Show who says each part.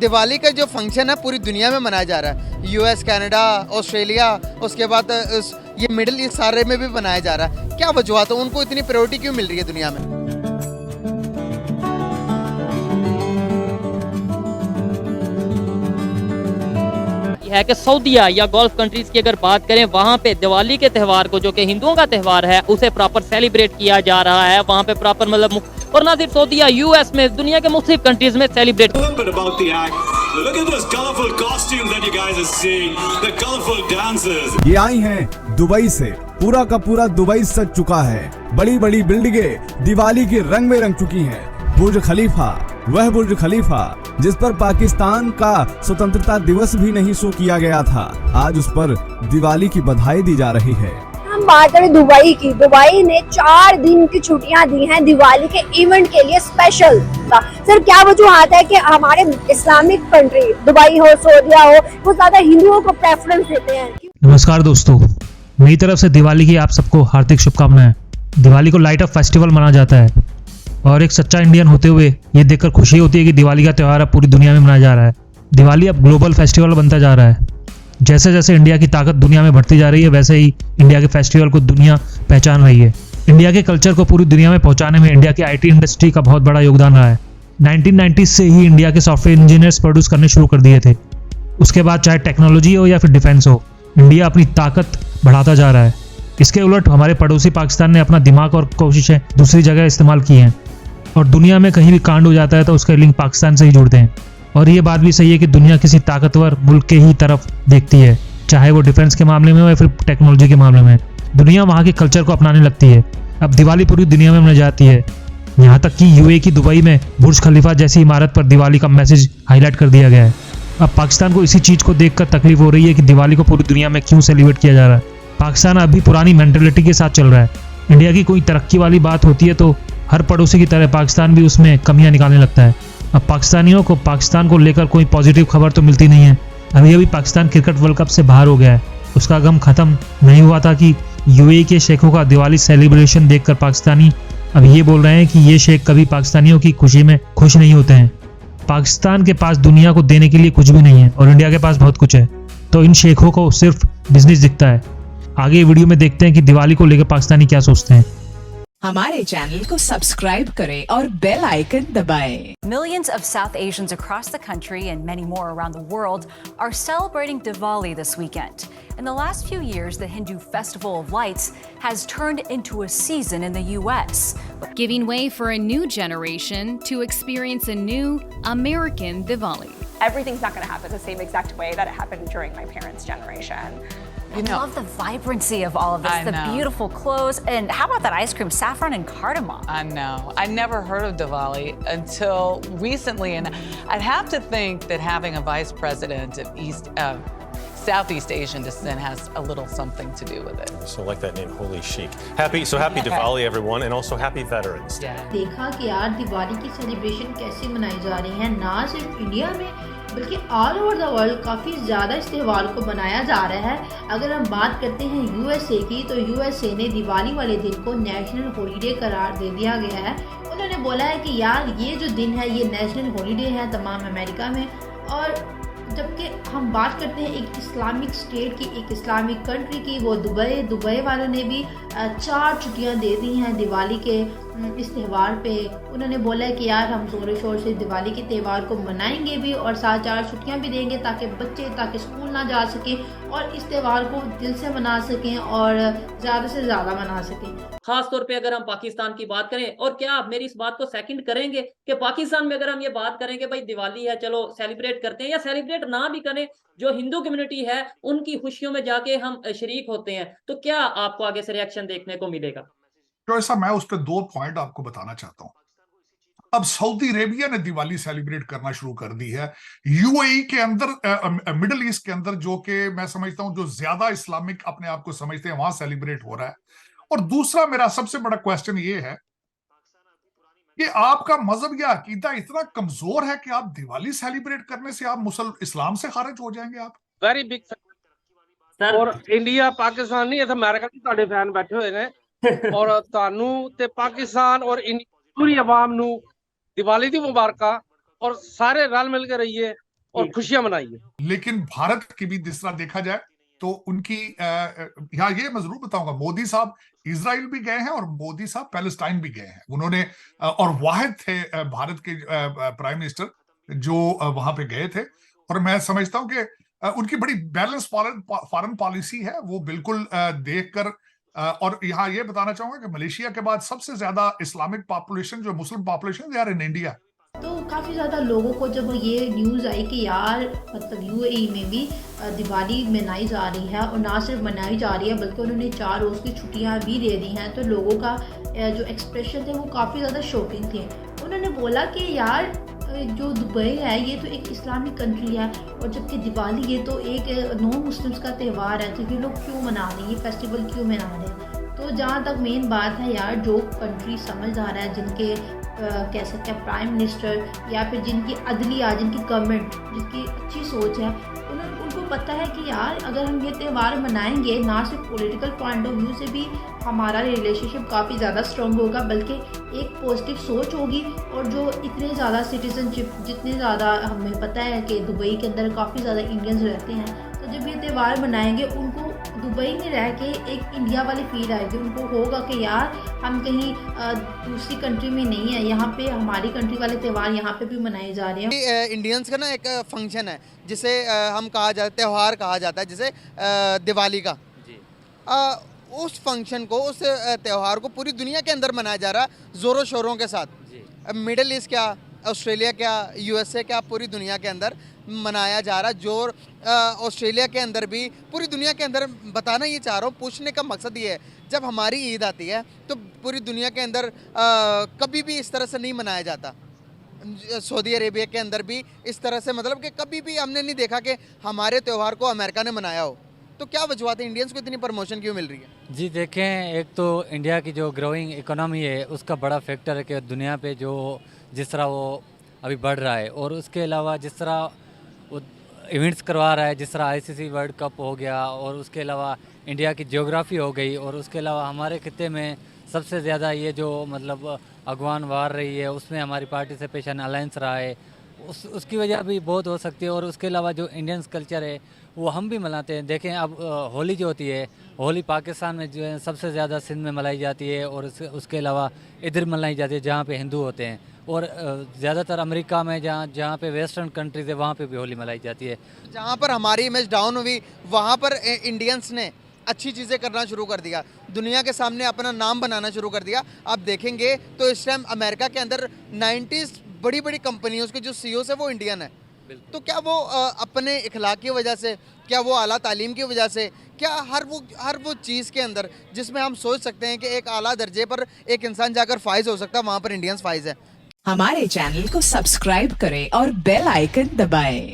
Speaker 1: दिवाली का जो फंक्शन है पूरी दुनिया में मनाया जा रहा है, यूएस, कनाडा, ऑस्ट्रेलिया, उसके बाद ये मिडिल ईस्ट सारे में भी मनाया जा रहा है। क्या वजूहत है, उनको इतनी प्रायोरिटी क्यों मिल रही है दुनिया में?
Speaker 2: है कि सऊदीया या गल्फ कंट्रीज की अगर बात करें, वहाँ पे दिवाली के त्यौहार को, जो कि हिंदुओं का त्यौहार है, उसे प्रॉपर सेलिब्रेट किया जा रहा है। वहाँ पे प्रॉपर मतलब, और ना सिर्फ सऊदीया, यूएस में, दुनिया के मुख्तलिफ कंट्रीज में सेलिब्रेट।
Speaker 3: ये आई हैं दुबई से, पूरा का पूरा दुबई सज चुका है। बड़ी बड़ी बिल्डिंगें दिवाली के रंग में रंग चुकी हैं। बुर्ज खलीफा, वह बुर्ज खलीफा जिस पर पाकिस्तान का स्वतंत्रता दिवस भी नहीं शो किया गया था, आज उस पर दिवाली की बधाई दी जा रही है।
Speaker 4: हम बात करें दुबई की, दुबई ने 4 दिन की छुट्टियां दी हैं दिवाली के इवेंट के लिए स्पेशल। सर क्या वजूहत है कि हमारे इस्लामिक कंट्री, दुबई हो, सऊदीया हो, वो ज्यादा हिंदुओं को प्रेफरेंस देते हैं?
Speaker 5: नमस्कार दोस्तों, मेरी तरफ से दिवाली की आप सबको हार्दिक शुभकामनाएं। दिवाली को लाइट ऑफ फेस्टिवल माना जाता है और एक सच्चा इंडियन होते हुए ये देखकर खुशी होती है कि दिवाली का त्यौहार अब पूरी दुनिया में मनाया जा रहा है। दिवाली अब ग्लोबल फेस्टिवल बनता जा रहा है। जैसे जैसे इंडिया की ताकत दुनिया में बढ़ती जा रही है, वैसे ही इंडिया के फेस्टिवल को दुनिया पहचान रही है। इंडिया के कल्चर को पूरी दुनिया में पहुंचाने में इंडिया की आईटी इंडस्ट्री का बहुत बड़ा योगदान रहा है। 1990 से ही इंडिया के सॉफ्टवेयर इंजीनियर्स प्रोड्यूस करने शुरू कर दिए थे। उसके बाद चाहे टेक्नोलॉजी हो या फिर डिफेंस हो, इंडिया अपनी ताकत बढ़ाता जा रहा है। इसके उलट हमारे पड़ोसी पाकिस्तान ने अपना दिमाग और कोशिशें दूसरी जगह इस्तेमाल की हैं और दुनिया में कहीं भी कांड हो जाता है तो उसके लिंक पाकिस्तान से ही जुड़ते हैं। और ये बात भी सही है कि दुनिया किसी ताकतवर मुल्क के ही तरफ देखती है, चाहे वो डिफेंस के मामले में हो या फिर टेक्नोलॉजी के मामले में। दुनिया वहाँ के कल्चर को अपनाने लगती है। अब दिवाली पूरी दुनिया में मनाई जाती है, यहाँ तक कि यूएई की दुबई में बुर्ज खलीफा जैसी इमारत पर दिवाली का मैसेज हाईलाइट कर दिया गया है। अब पाकिस्तान को इसी चीज़ को देखकर तकलीफ हो रही है कि दिवाली को पूरी दुनिया में क्यों सेलिब्रेट किया जा रहा है। पाकिस्तान अभी पुरानी मेंटेलिटी के साथ चल रहा है। इंडिया की कोई तरक्की वाली बात होती है तो हर पड़ोसी की तरह पाकिस्तान भी उसमें कमियां निकालने लगता है। अब पाकिस्तानियों को पाकिस्तान को लेकर कोई पॉजिटिव खबर तो मिलती नहीं है। अभी पाकिस्तान क्रिकेट वर्ल्ड कप से बाहर हो गया है। उसका गम खत्म नहीं हुआ था कि यूएई के शेखों का दिवाली सेलिब्रेशन देखकर पाकिस्तानी अब ये बोल रहे हैं कि ये शेख कभी पाकिस्तानियों की खुशी में खुश नहीं होते हैं। पाकिस्तान के पास दुनिया को देने के लिए कुछ भी नहीं है और इंडिया के पास बहुत कुछ है, तो इन शेखों को सिर्फ बिजनेस दिखता है। आगे वीडियो में देखते हैं कि दिवाली को लेकर पाकिस्तानी क्या सोचते हैं।
Speaker 6: हमारे चैनल को सब्सक्राइब करें और बेल आइकन दबाएं।
Speaker 7: Millions of South Asians across the country and many more around the world are celebrating Diwali this weekend. In the last few years, the Hindu Festival of Lights has turned into a season in the US,
Speaker 8: giving way for a new generation to experience a new American Diwali.
Speaker 9: Everything's not going to happen the same exact way that it happened during my parents' generation.
Speaker 7: I love the vibrancy of all of this, the beautiful clothes, and how about that ice cream, saffron and cardamom?
Speaker 6: I know. I never heard of Diwali until recently, and I'd have to think that having a vice president of Southeast Asian descent has a little something to do with it.
Speaker 10: So like that name, Holy Chic. Happy Diwali, everyone, and also happy Veterans Day.
Speaker 11: देखा कि यार दिवाली की celebration कैसे मनाई जा रही है, ना सिर्फ इंडिया में बल्कि ऑल ओवर द वर्ल्ड काफ़ी ज़्यादा इस त्यौहार को मनाया जा रहा है। अगर हम बात करते हैं यूएसए की, तो यूएसए ने दिवाली वाले दिन को नेशनल हॉलीडे करार दे दिया गया है। उन्होंने बोला है कि यार ये जो दिन है ये नेशनल हॉलीडे है तमाम अमेरिका में। और जबकि हम बात करते हैं एक इस्लामिक स्टेट की, एक इस्लामिक कंट्री की, वो दुबई वालों ने भी 4 छुट्टियां दे दी हैं दिवाली के इस त्यौहार पे। उन्होंने बोला है कि यार हम ज़ोर शोर से दिवाली के त्यौहार को मनाएंगे भी और साथ 4 छुट्टियां भी देंगे ताकि बच्चे स्कूल ना जा सकें और इस त्यौहार को दिल से मना सकें और ज़्यादा से ज़्यादा मना सकें।
Speaker 2: खास तौर पे अगर हम पाकिस्तान की बात करें, और क्या आप मेरी इस बात को सेकंड करेंगे कि पाकिस्तान में अगर हम ये बात करेंगे भाई दिवाली है, चलो सेलिब्रेट करते हैं, या सेलिब्रेट ना भी करें, जो हिंदू कम्युनिटी है उनकी खुशियों में जाके हम शरीक होते हैं, तो क्या आपको आगे से रिएक्शन देखने को मिलेगा?
Speaker 12: तो ऐसा मैं उस पर 2 पॉइंट आपको बताना चाहता हूं। अब सऊदी अरेबिया ने दिवाली सेलिब्रेट करना शुरू कर दी है। यूएई के अंदर, मिडिल ईस्ट के अंदर, जो कि मैं समझता हूं जो ज्यादा इस्लामिक अपने आप को समझते हैं, वहां सेलिब्रेट हो रहा है। और दूसरा मेरा सबसे बड़ा क्वेश्चन ये है कि आपका मजहब या अकीदा इतना कमजोर है कि आप दिवाली सेलिब्रेट करने से आप इस्लाम से खारिज हो जाएंगे? आप
Speaker 13: वेरी बिग और इंडिया पाकिस्तान नहीं, अमेरिका के ਤੁਹਾਡੇ फैन बैठे हुए ने और ਤੁਹਾਨੂੰ ਤੇ पाकिस्तान और पूरी आवाम ਨੂੰ दिवाली दी मुबारक और सारे रल मिल के रहिए और खुशियां मनाइए।
Speaker 12: लेकिन भारत की भी जिस तरह देखा जाए तो उनकी यहाँ ये मैं जरूर बताऊंगा, मोदी साहब इजराइल भी गए हैं और मोदी साहब पैलेस्टाइन भी गए हैं। उन्होंने और वाहिद थे भारत के प्राइम मिनिस्टर जो वहां पे गए थे। और मैं समझता हूं कि उनकी बड़ी बैलेंस फॉरेन पॉलिसी है, वो बिल्कुल देखकर। और यहाँ ये बताना चाहूंगा कि मलेशिया के बाद सबसे ज्यादा इस्लामिक पॉपुलेशन, जो Muslim population, they are in India.
Speaker 11: तो काफ़ी ज़्यादा लोगों को जब ये न्यूज़ आई कि यार मतलब यूएई में भी दिवाली मनाई जा रही है, और ना सिर्फ मनाई जा रही है बल्कि उन्होंने 4 रोज़ की छुट्टियां भी दे दी हैं, तो लोगों का जो एक्सप्रेशन थे वो काफ़ी ज़्यादा शॉकिंग थे। उन्होंने बोला कि यार जो दुबई है ये तो एक इस्लामिक कंट्री है, और जबकि दिवाली ये तो एक नॉन मुस्लिम्स का त्यौहार है, तो ये लोग क्यों मना रहे हैं, ये फेस्टिवल क्यों मना रहे हैं। तो जहाँ तक मेन बात है यार, जो कंट्री समझदार है, जिनके कह सकते हैं प्राइम मिनिस्टर या फिर जिनकी अदलिया, जिनकी गवर्नमेंट, जिनकी अच्छी सोच है, उनको पता है कि यार अगर हम ये त्यौहार मनाएंगे, ना सिर्फ पॉलिटिकल पॉइंट ऑफ व्यू से भी हमारा रिलेशनशिप काफ़ी ज़्यादा स्ट्रॉन्ग होगा, बल्कि एक पॉजिटिव सोच होगी। और जो इतने ज़्यादा सिटीजनशिप, जितने ज़्यादा हमें पता है कि दुबई के अंदर काफ़ी ज़्यादा इंडियंस रहते हैं, तो जब ये त्यौहार मनाएंगे उनको दुबई में रह के एक इंडिया वाली फील आएगी। उनको होगा कि यार हम कहीं दूसरी कंट्री में नहीं है, यहाँ पे हमारी कंट्री वाले त्यौहार यहाँ पे भी मनाए जा रहे हैं।
Speaker 1: इंडियंस का ना एक फंक्शन है जिसे हम कहा जाता है, त्यौहार कहा जाता है, जिसे दिवाली का। उस फंक्शन को, उस त्यौहार को पूरी दुनिया के अंदर मनाया जा रहा है ज़ोरों शोरों के साथ। मिडिल ईस्ट क्या, ऑस्ट्रेलिया क्या, यूएसए क्या, पूरी दुनिया के अंदर मनाया जा रहा है। जो ऑस्ट्रेलिया के अंदर भी, पूरी दुनिया के अंदर। बताना ये चाह रहा हूँ, पूछने का मकसद ये है, जब हमारी ईद आती है तो पूरी दुनिया के अंदर कभी भी इस तरह से नहीं मनाया जाता। सऊदी अरेबिया के अंदर भी इस तरह से, मतलब कि कभी भी हमने नहीं देखा कि हमारे त्यौहार को अमेरिका ने मनाया हो। तो क्या वजूहत है, इंडियंस को इतनी प्रमोशन क्यों मिल रही है?
Speaker 14: जी देखें, एक तो इंडिया की जो ग्रोइंग इकोनॉमी है उसका बड़ा फैक्टर है कि दुनिया पे जो जिस तरह वो अभी बढ़ रहा है, और उसके अलावा जिस तरह वो इवेंट्स करवा रहा है, जिस तरह आईसीसी वर्ल्ड कप हो गया, और उसके अलावा इंडिया की ज्योग्राफी हो गई, और उसके अलावा हमारे खित्ते में सबसे ज़्यादा ये जो मतलब अगवान वार रही है उसमें हमारी पार्टिसिपेशन अलायंस रहा है, उसकी वजह भी बहुत हो सकती है। और उसके अलावा जो इंडियंस कल्चर है वो हम भी मनाते हैं। देखें अब होली जो होती है, होली पाकिस्तान में जो है सबसे ज़्यादा सिंध में मनाई जाती है, और उसके अलावा इधर मनाई जाती है जहाँ पे हिंदू होते हैं, और ज़्यादातर अमेरिका में जहाँ पे वेस्टर्न कंट्रीज है वहाँ पे भी होली मनाई जाती है।
Speaker 1: जहाँ पर हमारी इमेज डाउन हुई वहाँ पर इंडियंस ने अच्छी चीज़ें करना शुरू कर दिया, दुनिया के सामने अपना नाम बनाना शुरू कर दिया। आप देखेंगे तो इस टाइम अमेरिका के अंदर 90s बड़ी बड़ी कंपनियों के जो सीईओ है वो इंडियन है। तो क्या वो अपने इखलाक की वजह से, क्या वो आला तालीम की वजह से, क्या हर वो चीज़ के अंदर जिसमें हम सोच सकते हैं कि एक आला दर्जे पर एक इंसान जाकर फाइज हो सकता है, वहाँ पर इंडियंस फाइज है।
Speaker 15: हमारे चैनल को सब्सक्राइब करें और बेल आइकन दबाएं।